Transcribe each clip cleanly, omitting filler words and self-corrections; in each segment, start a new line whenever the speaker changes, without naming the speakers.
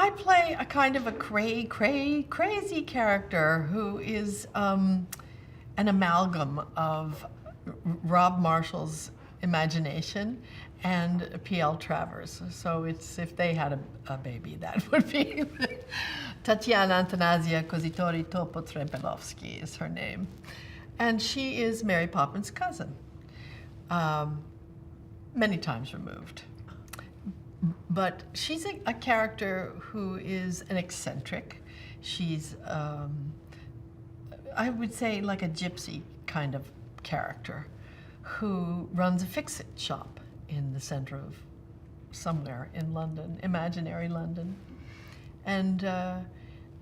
I play a kind of a crazy character who is an amalgam of Rob Marshall's imagination and P.L. Travers. So it's, if they had a baby, that would be Tatiana Antanasia Kozitori Topo-Trepelovsky is her name. And she is Mary Poppins' cousin, many times removed. But she's a character who is an eccentric. She's, I would say, like a gypsy kind of character who runs a fix-it shop in the center of somewhere in London, imaginary London. And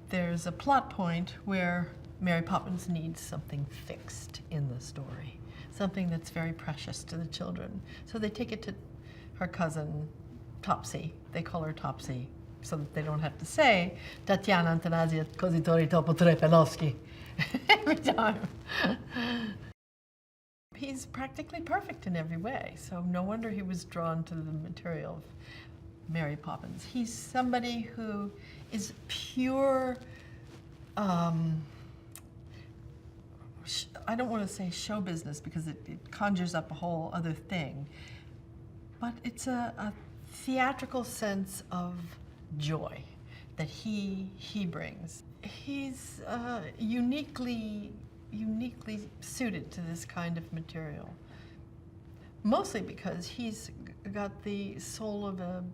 there's a plot point where Mary Poppins needs something fixed in the story, something that's very precious to the children. So they take it to her cousin, Topsy. They call her Topsy so that they don't have to say Tatiana Antanasia Kozitori Topo-Trepelovsky every time. He's practically perfect in every way, so no wonder he was drawn to the material of Mary Poppins. He's somebody who is pure, I don't want to say show business because it conjures up a whole other thing, but it's a theatrical sense of joy that he brings. He's uniquely suited to this kind of material, mostly because he's got the soul of a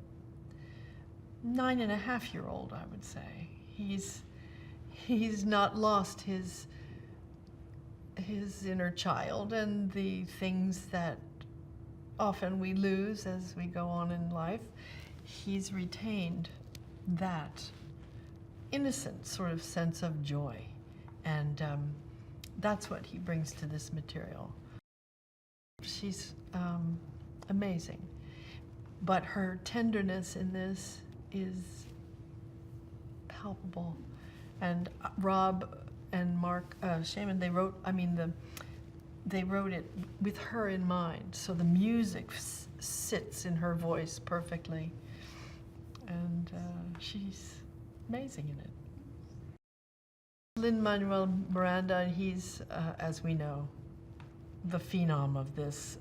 9.5-year-old, I would say. He's not lost his inner child and the things that often we lose as we go on in life. He's retained that innocent sort of sense of joy, and that's what he brings to this material. She's amazing, but her tenderness in this is palpable. And Rob and Mark Shaman, they wrote it with her in mind, so the music sits in her voice perfectly, and she's amazing in it. Lin-Manuel Miranda, he's, as we know, the phenom of this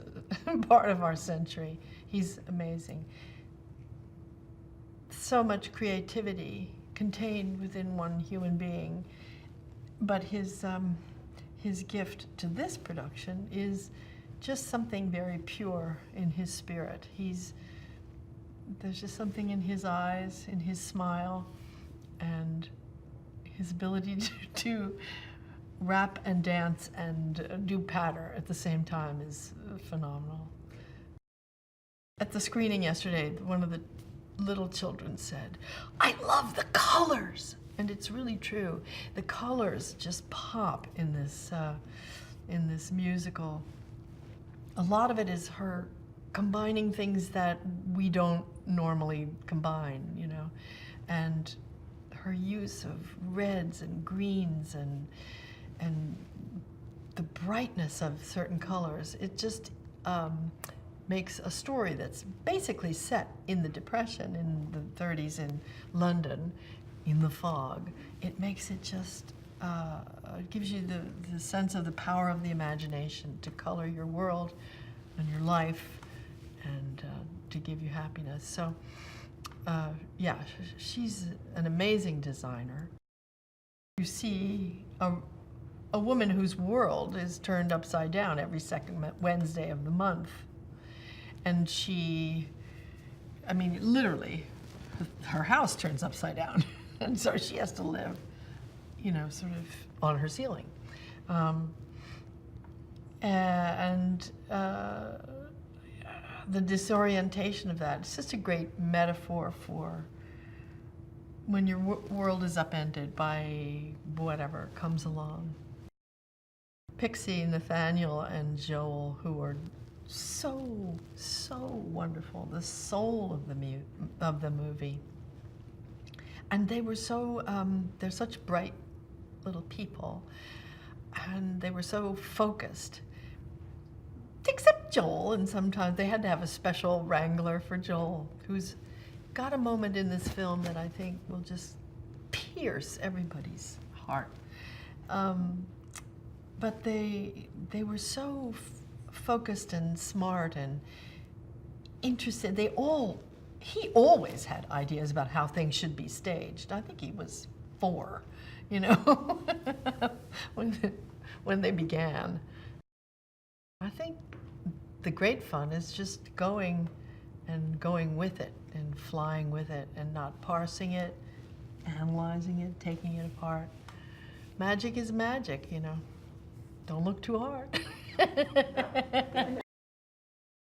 part of our century. He's amazing. So much creativity contained within one human being, but his gift to this production is just something very pure in his spirit. There's just something in his eyes, in his smile, and his ability to rap and dance and do patter at the same time is phenomenal. At the screening yesterday, one of the little children said, "I love the colors!" And it's really true. The colors just pop in this musical. A lot of it is her combining things that we don't normally combine, you know, and her use of reds and greens and the brightness of certain colors. It just makes a story that's basically set in the Depression in the 30s in London, in the fog. It makes it just, it gives you the sense of the power of the imagination to color your world and your life and to give you happiness. So yeah, she's an amazing designer. You see a woman whose world is turned upside down every second Wednesday of the month. And she, I mean, literally, her house turns upside down. And so she has to live, you know, sort of on her ceiling. The disorientation of that, it's just a great metaphor for when your world is upended by whatever comes along. Pixie, Nathaniel, and Joel, who are so wonderful, the soul of the movie. And they were so, they're such bright little people, and they were so focused. Except Joel, and sometimes they had to have a special wrangler for Joel, who's got a moment in this film that I think will just pierce everybody's heart. But they were so focused and smart and interested. He always had ideas about how things should be staged. I think he was 4, you know, when they began. I think the great fun is just going with it and flying with it and not parsing it, analyzing it, taking it apart. Magic is magic, you know. Don't look too hard.